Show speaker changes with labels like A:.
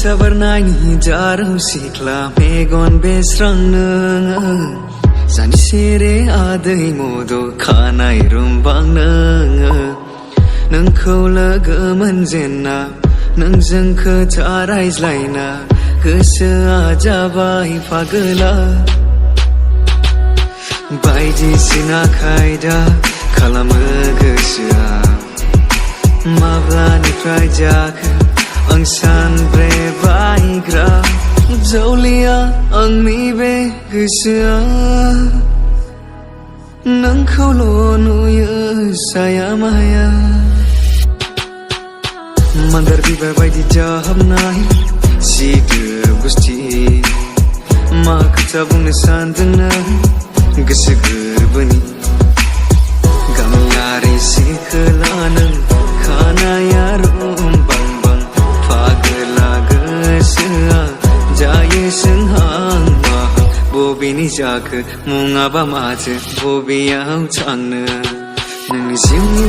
A: sabarnai jarau sikla megon besrang nang Sani sere adai modo khanai rumbang nang Nang kau laga manjena Nang jengka tarai zlaina Gosoa jabai pagela Baidi sina kaida kalama gosoa Mablaniफ्राय जाखो आं सानब्रे बायग्रा जौलिया आंनि बे गोसोआ नोंखौल' नुयो साया माया मान्दार बिबार बायदि जाहाबनाय सिदोब गुस्थि मा खोथा बुंनो सानदों नों गोसो गोरबोनि गामियारि सिखोला नों खानाया रुमबां बां फागोला गोसोआ जायो सोंहां माहां बबेनि जाखो मुङाबा माथो बबेयाव थांनो नोंनि जिउनि